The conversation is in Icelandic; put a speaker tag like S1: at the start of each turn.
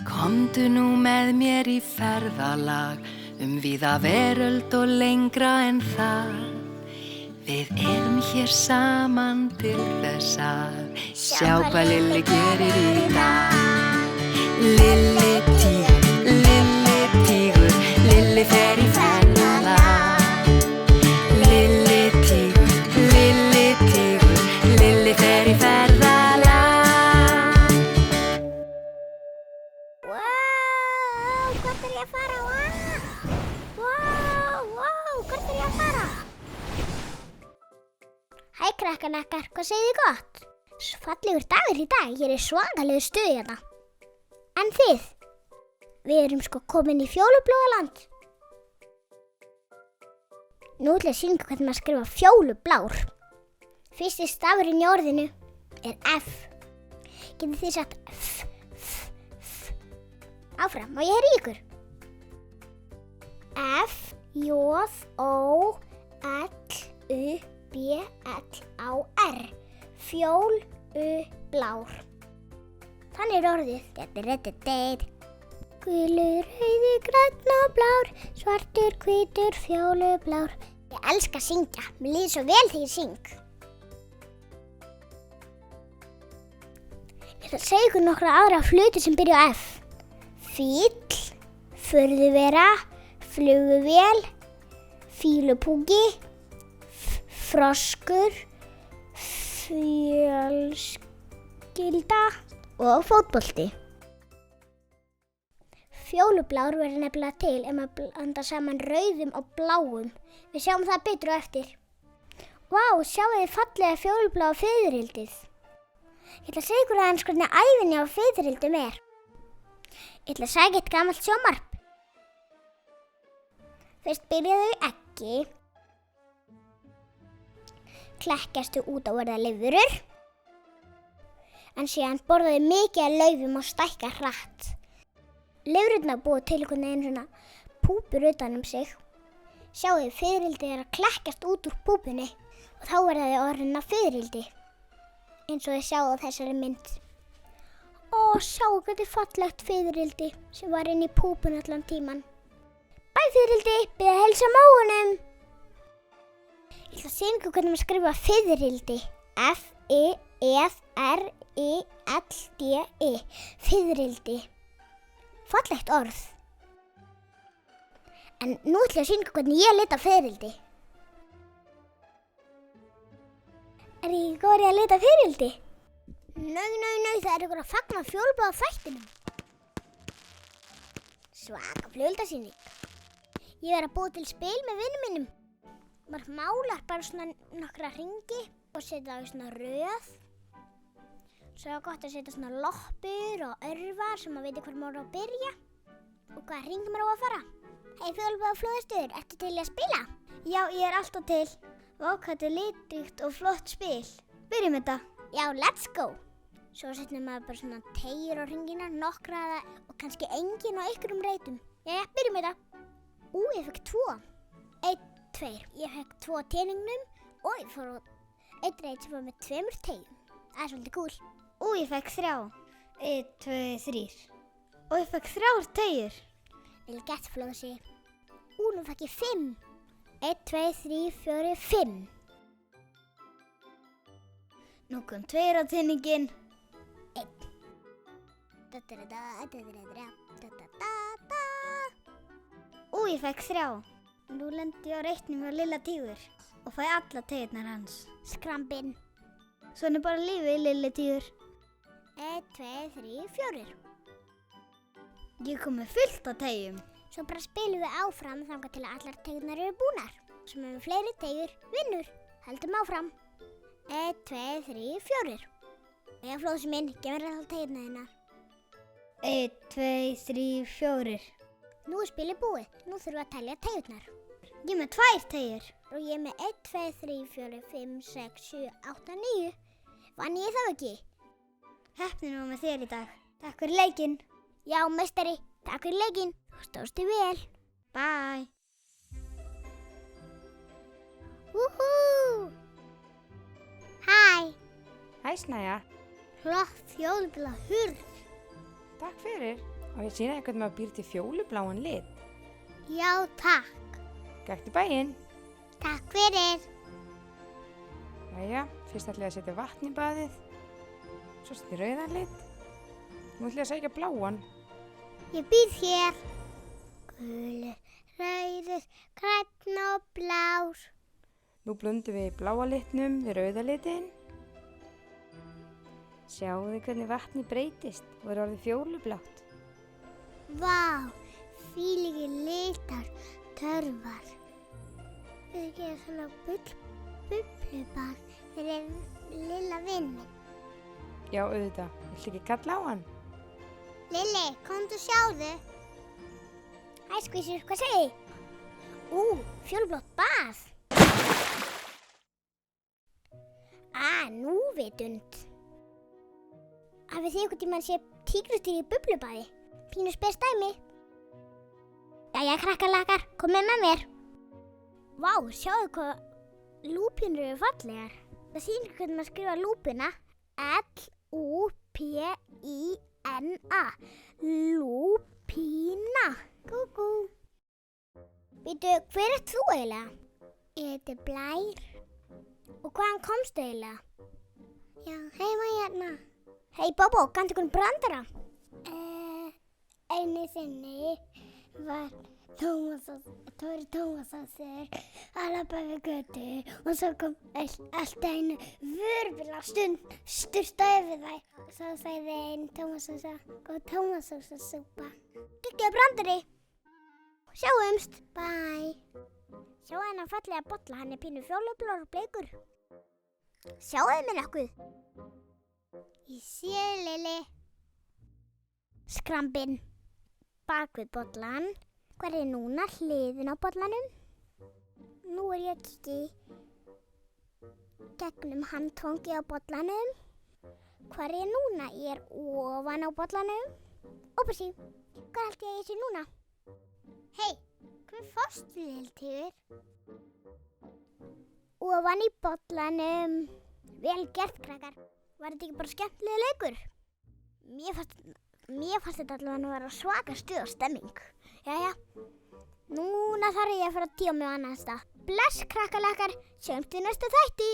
S1: Komdu nú með mér í ferðalag víða veröld og lengra en það. Við erum hér saman til þess að sjá hvað Lilli gerir í dag. Lilli tígur, Lilli fer í ferðalag. Lilli tígur, Lilli fer í ferðalag.
S2: Wow, hvert er ég að fara? Wow, hvert er ég að fara? Hæ krakkanakkar, hvað segið þið gott? Fallegur dagur í dag, ég er í svakalegur stuði hérna. En þið? Við erum sko komin í fjólubláaland. Nú ætla ég að sýna hvernig maður skrifa fjólublár. Fyrsti stafurinn í orðinu er F. Getið þið sagt F? Áfram, má ég heyra í ykkur? F, J, O, L, U, B, L, A, R. Fjólublár. Þannig er orðið. Gulur, rauður, grænn og blár, svartur, hvítur, fjólublár. Ég elska að syngja. Mér líður svo vel þegar ég syng. Ég ætla að segja ykkur nokkra aðra hluti sem byrja á F. Fíll, furðuvera, fluguvél, fýlupúki, froskur, fjölskylda og fótbolti. Fjólublár verður nefnilega til ef maður blandar saman rauðum og bláum. Við sjáum það betur á eftir. Vá, sjáu þið fallega fjólubláa fiðrildið. Ég ætla að segja ykkur aðeins hvernig ævinni á fiðrildum er. Ég ætla að segja eitt gamalt sjónvarp. Fyrst byrjaðu eggi, klekkjastu út á verða lifurur, en síðan borðaðu mikið af laufum og stækka hratt. Lifururnar búa til einhvern veginn svona púpur utan sig. Sjáðu, fiðrildið er að klekkjast út úr púpunni og þá verða þau orðin að fiðrildi, eins og þið sjáu á þessari mynd. Sjáu hvernig fallegt fiðrildi sem var inn í púpun allan tíman. Bæ fiðrildi, bið að heilsa mágunum. Ég ætla að segja ykkur hvernig maður skrifa fiðrildi. F-I-F-R-I-L-D-I. Fiðrildi. Fallegt orð. En nú ætla ég að sýna ykkur hvernig ég lita fiðrildi. Er ég ekki góð í að lita fiðrildi? Nei, það er ykkur að fagna fjólubláa þættinum. Svaka flugeldasýning. Ég verð að búa til spil með vinum mínum. Maður málar bara svona nokkra hringi og setja á svona röð. Svo er gott að setja svona loppur og örvar sem maður veit hvar maður á að byrja og hvaða hring maður á að fara. Hei fjólubláa flóðhestur, ertu til í að spila? Já, ég er alltaf til. Vá, hvað þetta er litríkt og flott spil. Byrjum þetta. Já, let's go. Svo setjum maður bara svona teygjur á hringina, nokkra og kannski engin á einhverjum reitum. Jæja, byrjum þetta. Ég fekk 2. 1, 2. Ég fekk 2 teningnum og ég fór á einn reit sem var með 2 teygjum. Það er svolítið cool. Ég fekk 3. 1, 2, 3. Og ég fekk 3 teygjur. Vel gert, Flósi. Nú fekk ég 5. 1, 2, 3, 4, 5. Nú kom 2 á teiningin. 1. Ég fekk 3. Nú lendi ég á reitnum hjá Lilla tígur og fæ alla teygjurnar hans. Skrambinn. Svona er bara lífið, Lilli tígur. 1, 2, 3, 4. Ég kom með fullt af teygjum. Svo bara spilum við áfram þangað til að allar teygjurnar eru búnar. Sem með fleiri teygjur vinnur. Heldum áfram. 1, 2, 3, 4. Já, Flósi minn, gef mér alltaf teygjurnar þínar. 1, 2, 3, 4. Nú er spilið búið. Nú þurfum við að telja teygjurnar. Ég er með 2 teygjur. Og ég er með 1, 2, 3, 4, 5, 6, 7, 8, 9. Vann ég þá ekki? Heppnin var með þér í dag. Takk fyrir leikinn. Já, meistari. Takk fyrir leikinn. Þú stóðst þig vel. Bye. Hæ.
S3: Hæ Snæja.
S2: Flott fjólubláa hurð.
S3: Takk fyrir. Á ég að sýna þér hvernig maður býr til fjólubláan lit?
S2: Já, takk.
S3: Gættu bæinn.
S2: Takk fyrir.
S3: Jæja, fyrst ætla ég að setja vatn í baðið. Svo setja ég rauðan lit. Nú ætla ég að sækja bláan.
S2: Ég býð hér. Gulur, rauður, grænn og blár.
S3: Nú blöndum við bláa litnum við rauða litin. Sjáu þið hvernig vatni breytist og er orðið fjólublátt.
S2: Vá, þvílíkir litar, törfar. Við gerum svona bublubað fyrir lilla vinn minn.
S3: Já, auðvitað. Viltu ekki kalla á hann?
S2: Lilli, komdu og sjáðu. Hæ, skvísur, hvað segir þið? Fjólublátt bað. Núvitund. Hafið þið einhvern tímann séð tígrisdýr í bublubaði? Pínu spes dæmi. Jæja, krakkarlakar, komið með mér. Vá, sjáðu hvað lúpínur eru fallegar. Það sýnir hvernig maður skrifa lúpina. L-U-P-I-N-A. Lúpína. Gú. Býtu, hver ert þú eiginlega? Ég heiti Blær. Og hvaðan komstu eiginlega? Já, heima hérna. Hei Bóbó, kanntu einhvern brandara? Einu sinni var Tóri Tómasson að labba við götu og svo kom allt einu vörubíl á sturta yfir þær. Svo sagði einn Tómasson og tómatsósasúpa. Geggjaður brandari. Sjáumst. Bye. Sjáu hennar fallega bolla, hann er pínu fjólublár og bleikur. Sjáuðu mér nokkuð? Ég sé Lilli. Skrambinn bak við bollan. Hvar er núna hliðin á bollanum? Nú er ég að kíkja gegnum handfangið á bollanum. Hvar er núna? Ég er ofan á bollanum. Ópasí, hvað held ég sé núna? Hei, hvað fórstu Liltífur? Ofan í bollanum. Vel gert, krakkar. Var þetta ekki bara skemmtilega leikur? Mér fannst þetta allavega að vera svaka stuð og stemming. Jæja, núna þarf ég að fara að dýfa mig á annan stað. Bless, krakkarlakkar, sjáumst í næsta þætti.